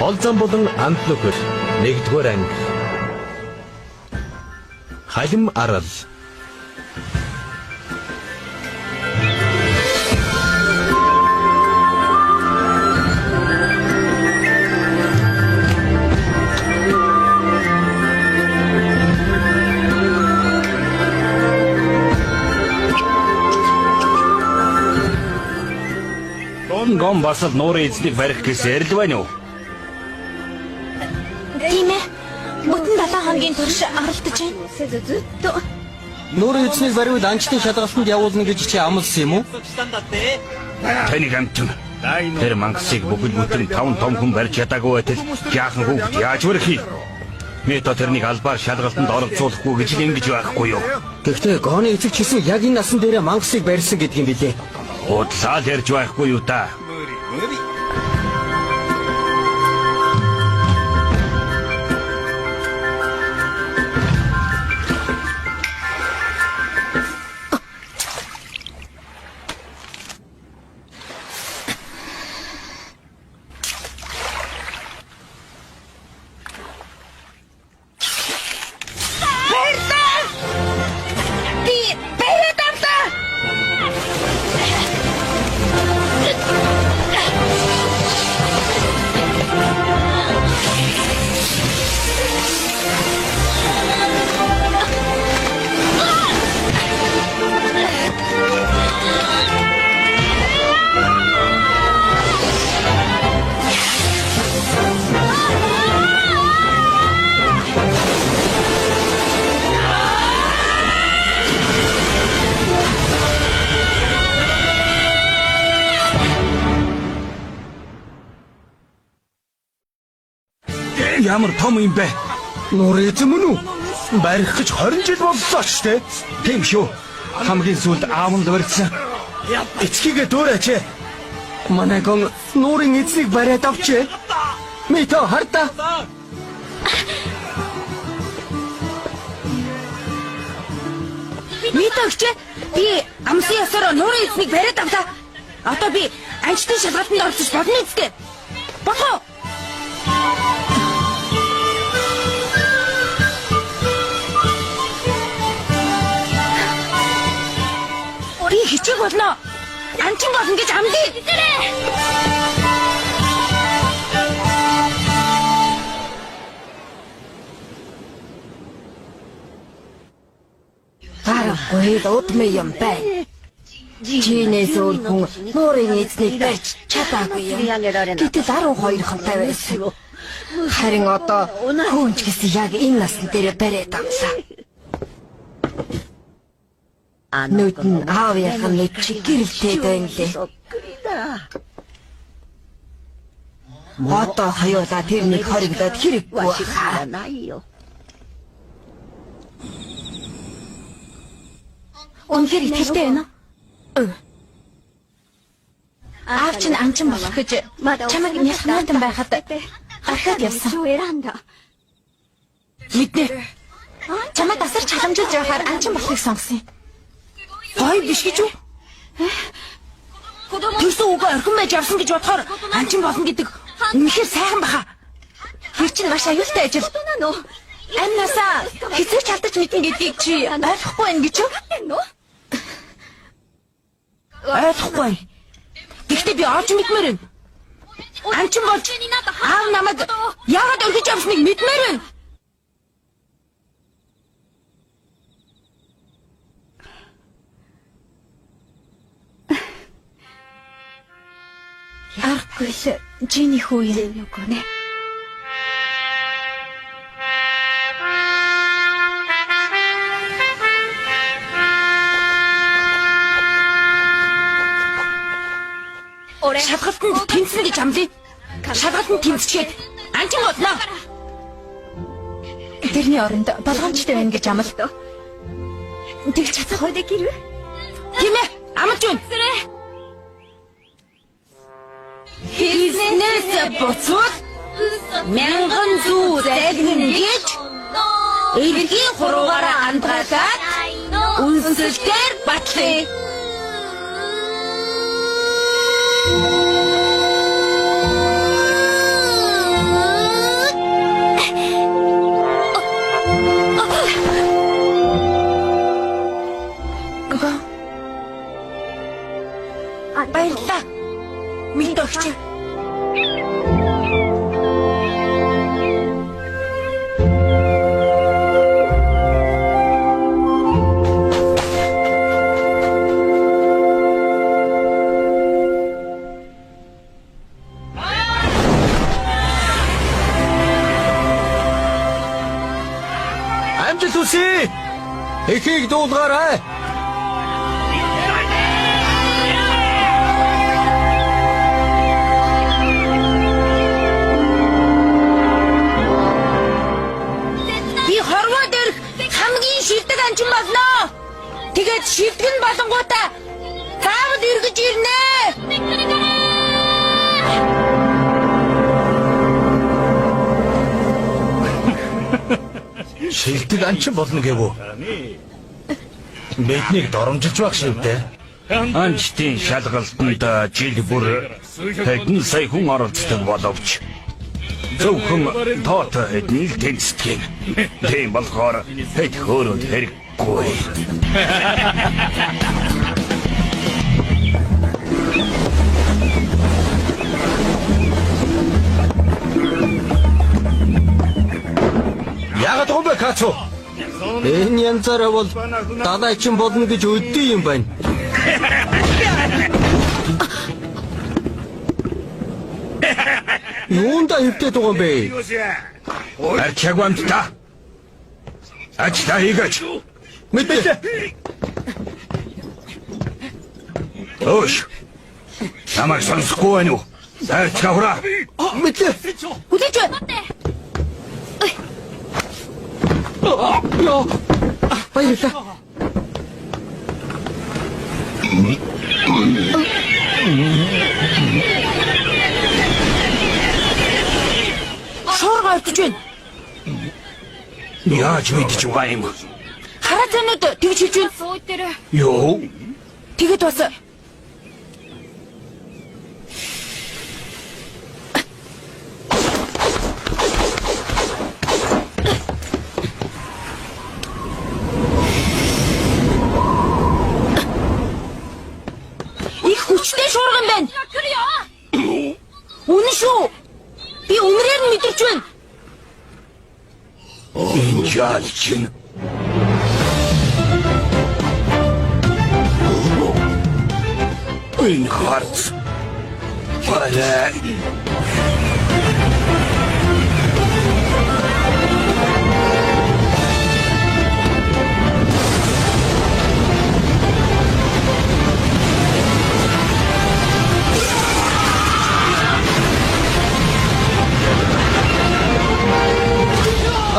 Олзон болон Ант нөхөр 1-р анги. Халим арал. Гом басал нуурын эзнийг барих гэсэн ярил байна уу? Тийм ээ. Бүтэн 7 хоногийн турш оролдож байна. Нуурын эзнийг бариуд анчтын шалгалтанд явуулна гэж чи амласан юм уу? Тэнийг амтэн. Тэр мангасыг бүгд бүтэн 5 том хүн барьж ядаагүй байтал яахан хүүхд яаж өрхий? Мето тэрнийг албаар шалгалтанд оролцуулахгүй гэж л ингэж байхгүй юу? Гэхдээ гооны эцэг чисэн яг энэ насан дээр мангасыг барьсан гэдгийг билээ. Удлаа ярьж байхгүй юу та? Ямар том юм бэ? Нуурын эзэн мөн үү? Барих гэж 20 жил боллоо ч тий. Тийм шүү. Хамгийн сүүлд аав нь барьсан. Эцгийгээ дөөрөөч. Манай гон нуурын эзнийг бариад авчээ. Мито харта. Мито өгч би амсын ясаар нуурын эзнийг бариад авлаа. Одоо би анчтын шалгалтанд оролцож болно үстэй. Бохоо. Би хичээг болно. Анчин болно гэж амдъя. Аргагүй удмын юм байна. Чинээс өөр хүн нуурын эзнийг барьж чадаагүй юм. Гэтэл 12 хонтой байсан. Харин одоо хүн ч гэсэн яг энэ насн дээр бариад авлаа. Нүд нь аавынхан нэг чиг гэрэлтэй байна лээ. Одоо хаяалаа тэрнийг хоригдоод хэрэггүй хаа. Үнэхээр итгэлтэй байна уу? Аав чинь анчин болох гэж чамайг няхнаад байхад гарахад явсан. Мэднэ. Чамайг тасарч халамжилж явахаар анчин болохыг сонгосон юм. Гой биш гэж үү? Тэрсэн үгүй орхин байж явсан гэж бодохоор анчин болно гэдэг үнэхээр сайхан баха. Тэр чинь маш аюултай ажил. Амнасаа хэцүү чалдаж мэднэ гэдгийг чи ойлгохгүй байх гэж үү? Ойлгохгүй. Гэхдээ би олж мэдмээр байна. Анчин болж аав намайг яагаад орхиж явсныг мэдмээр байна. Аргагүй л чиний хүү юм уу нэ? Шалгалтанд тэмцэн гэж амлая. Шалгалтанд тэмцчихэд анчин болно. Тэрний оронд болгоомжтой байна гэж амл. Тэгж чадах үед гэрвэ? Тийм ээ, амлаж байна. Хийснээс буцвал мянган зүү зайлгэн гэж эргийн хуруугаараа андгаалаад үнсэлгээр батлая. Амжилт хүсье. Эхийг дуулгаарай. Би хорвоо дээрх хамгийн шилдэг анчин болно. Тэгээд шилдэг нь болонгуудаа заавал эргэж ирнэ. Шилдэг анчин болно гэвүү. Биднийг доромжилж байх шивдэ. Анчтын шалгалтанд жил бүр хэдэн сая хүн оролцдог боловч зөвхөн тоот хэдэн л тэнцдэг. Тийм болохоор хэд хөөрөнд хэрэггүй. Яагаад юм бэ Кацу? Энэ янзаараа бол далайчин болно гэж өдөө юм байна. Юунда хөвдөд байгаа юм бэ? Арчаагвамт та. Ачта хийгээч. Мэдээ. Өөш. Намайг сонсохгүй байна уу? Арчгаа хүраа. Мэдээ. Хүлээж байна. Яа. Баярлалаа. Шуурга өвдөж байна. Яаж мэдчих вэ юм? Хараа зэнүүд тэгж хийж байна. Йоо. Тэгээд бас их хүчтэй шуурга юм байна. Үнэн шүү. Би үнрээр нь мэдэрч байна. Энэ жаал чинь. Энэ харц. Валя.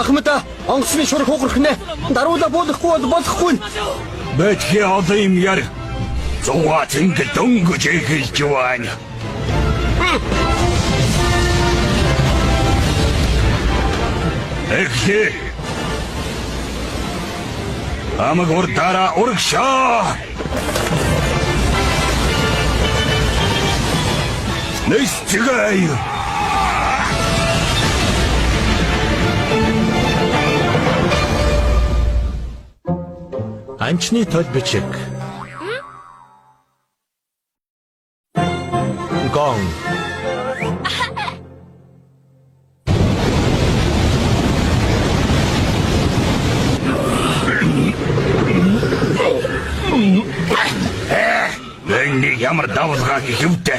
Ахмада, онгоцны шурх хугарах нэ. Даруула болохгүй бол болохгүй. Бэтгий олон юм яр. Зугаа зингэл дөнгөж эхэлж байна. Эхлээ. Амаг урдаараа урагшаа. Нэстгэй. Анчны тол бичиг. Гон. Энийг ямар давалгааг хэвдэ.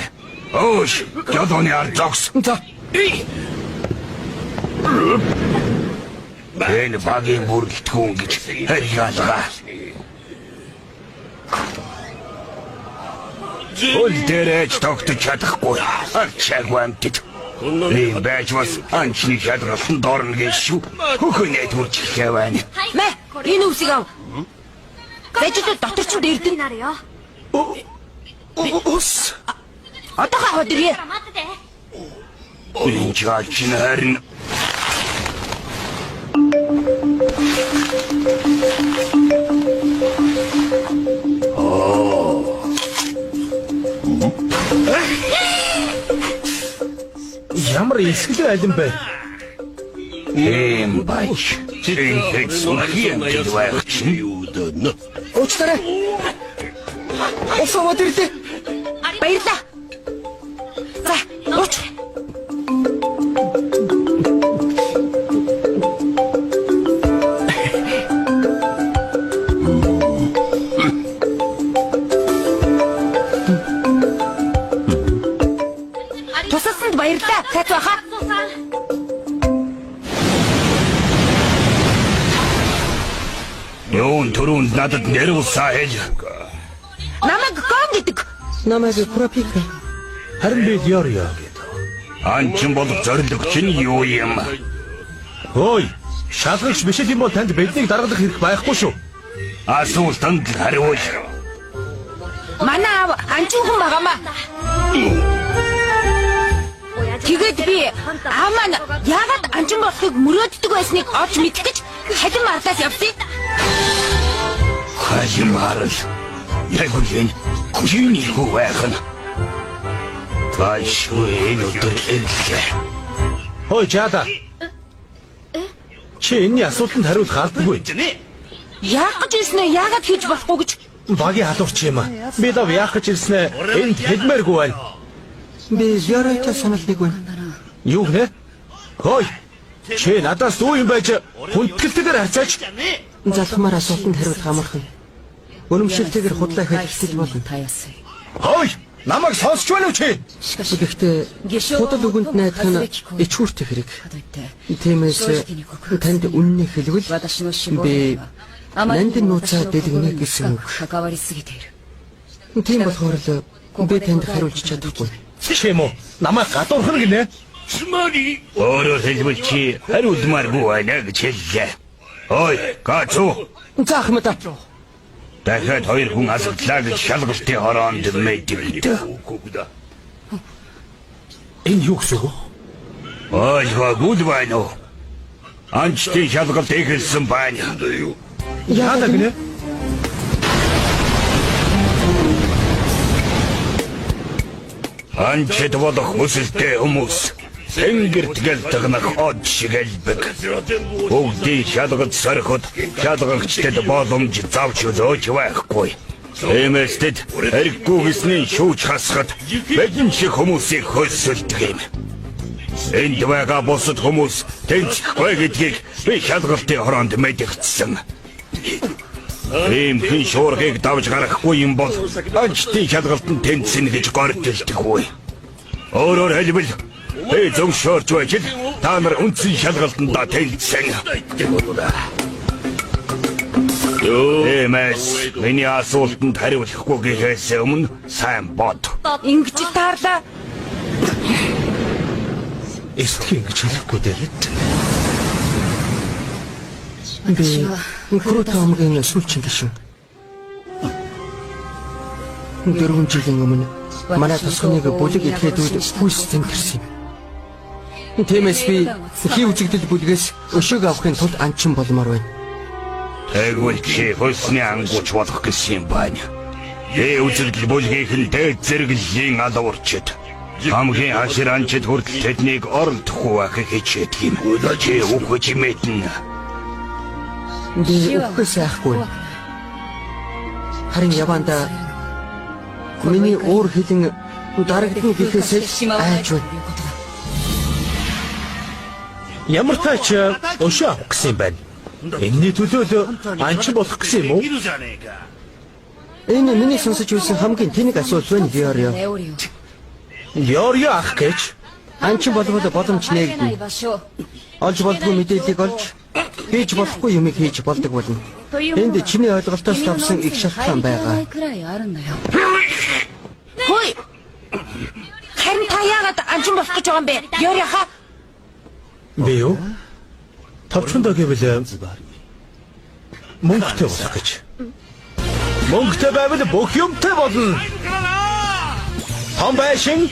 Өөш, жодооны ард зогс. За. Энэ багийн бүрэлдэхүүн гэж хэлгалгаа. Өл дээрэж тогтож чадахгүй. Арчаагүй амтд. Ийм байж бас анчны шалгалтанд орно гэж шүү. Хөхөнөө төрж ихээ байна. Мэ, энэ үсийг ав. Зэжид дотор ч дэрдэн. Ус. Одоо хаваад ирээ. Энэ жаал чинь харин Ямар эсгэлэн алин бэ? ийм байж. Энэ сүнхий гэж байх чинь. Уучлаарай. Усаваад ирлээ. Баярлаа. За, ууч. Яаж баха? Юун түрүүнд надад нэрвсаа хэл. Намайг гон гэдэг. Намайг пропика. Харин би Лёрио. Анчин бол зорилго чинь юу юм? Хөөе. Шалгагч биш юм бол танд биднийг даргалах хэрэг байхгүй шүү. Асуултанд хариул. Манай аав анчин хүн байгаамаа. Тэгээд би аав маань яагаад анчин болохыг мөрөөддөг байсныг олж мэдэх гэж халин марлаас явсан. Хажимарл. Яг үгүй. Чиний хүү байх нь. Таашгүй энэ өдөр эллээ. Хөөе Жада. Чи энэ асуултанд хариулах албагүй. Яах гэж ирснэ? Яагаад хийж болохгүй гэж? Багийн халуурч юм аа. Би дав яах гэж ирснэ? Энд хэлмээргүй байна. Би Лёриотой саналдаг байна. Юу гэнэ? Хөөе. Чи надаас дүү юм байж хүндэтгэлтэйгээр харьцаач. Залхмаар асуултанд хариулах амархан. Уламжлалтэйгээр худлаа хэлэлцэж болно. Хөөе. Намайг сонсч байна уу чи? Гэхдээ худал үгэнд найдах нь ичгүүртэй хэрэг. Тиймээс танд үннийг хэлвэл би нандин нууцаа дэлгэнэ гэсэн үг. Тийм болохоор л би танд хариулж чадахгүй. Чи юм уу? Намайг гадуурхна гинэ? Өөрөөр хэлбэл чи хариулмааргүй байна гэж хэллээ. Ой, гацуу. Заахмад. Дахиад хоёр хүн асуултлаа гэж шалгалтын хороонд мэддэг. Энэ юу гэсэн үг? Ойлгоогүй байна уу? Анчтын шалгалт эхэлсэн байна. Яадаг гинэ? Анчид болох хүсэлтэй хүмүүс тэнгэрт гэл тагнах од шиг элбэг. Бүгдийн шалгалт сориход шалгагчдад боломж завч зөөж байхгүй. Тиймээс тэд хэрэггүй гэсний шүүж хасахад бидэн шиг хүмүүсийг хөлсөлдөг юм. Энд байгаа бусад хүмүүс тэнцэхгүй гэдгийг би шалгалтын хороонд мэдгдсэн. Ийм хэн шуургыг давж гарахгүй юм бол анчтын шалгалтанд тэнцэнэ гэж гордөлдөггүй. Өөрөөр хэлбэл би зөвшөөрч байж л та нар үндсэн шалгалтанд тэнцсэн. Эмэс миний асуултанд хариулахгүй гэхээс өмнө сайн бод. Ингэж таарлаа. Эсдгийг ингэж хэлэхгүй дээ. Би Крото омгийн сүүлчийн гишүүн. 4 жилийн өмнө манай тосгоныг бүлэг идэхэд хүйс зэмтэрсэн юм. Тиймээс би хий үзэгдэл бүлгээс өшөөг авахын тулд анчин болмоор байна. Тэгвэл чи хөлсний ангууч болох гэсэн юм байна. Хий үзэгдэл бүлгийн дээд зэрэглэлийн алуурчид хамгийн хашир анчид хүртэл тэднийг оролдохгүй байхыг хичээдэг юм. Чи үгүй мэднэ. Би үхээс яахгүй. Харин яванда миний уур хилэн дарагдсан гэхээс айж байна. Ямар тач өшөө авах гэсэн юм байна. Энэний төлөө анчин болох гэсэн юм уу? Энэ миний сонсож байсан хамгийн тэнэг асуулт байна, Лёрио. Лёрио ах гэж Анчин болгоод боломж нээгдэнэ. Олж болдгоо мэдээллийг олж хийж болохгүй юмыг хийж болдог болно. Энд чиний ойлголтоос тавсан их шалтгаан байгаа. Хөөе. Харин та яагаад анчин болох гэж байгаа юм бэ? Лёрио ха? би юу? Товчондоо гэвэл мөнгөтэй болох гэж. Мөнгөтэй байвал бүх юмтай болно. Том байшин,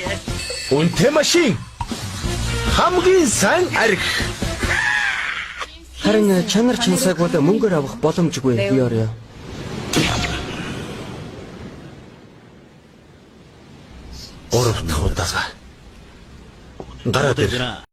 үнэтэй машин, хамгийн сайн арх. Харин чанар чансааг бол мөнгөөр авах боломжгүй Лёрио. Гурав дахь удаа гараад ир.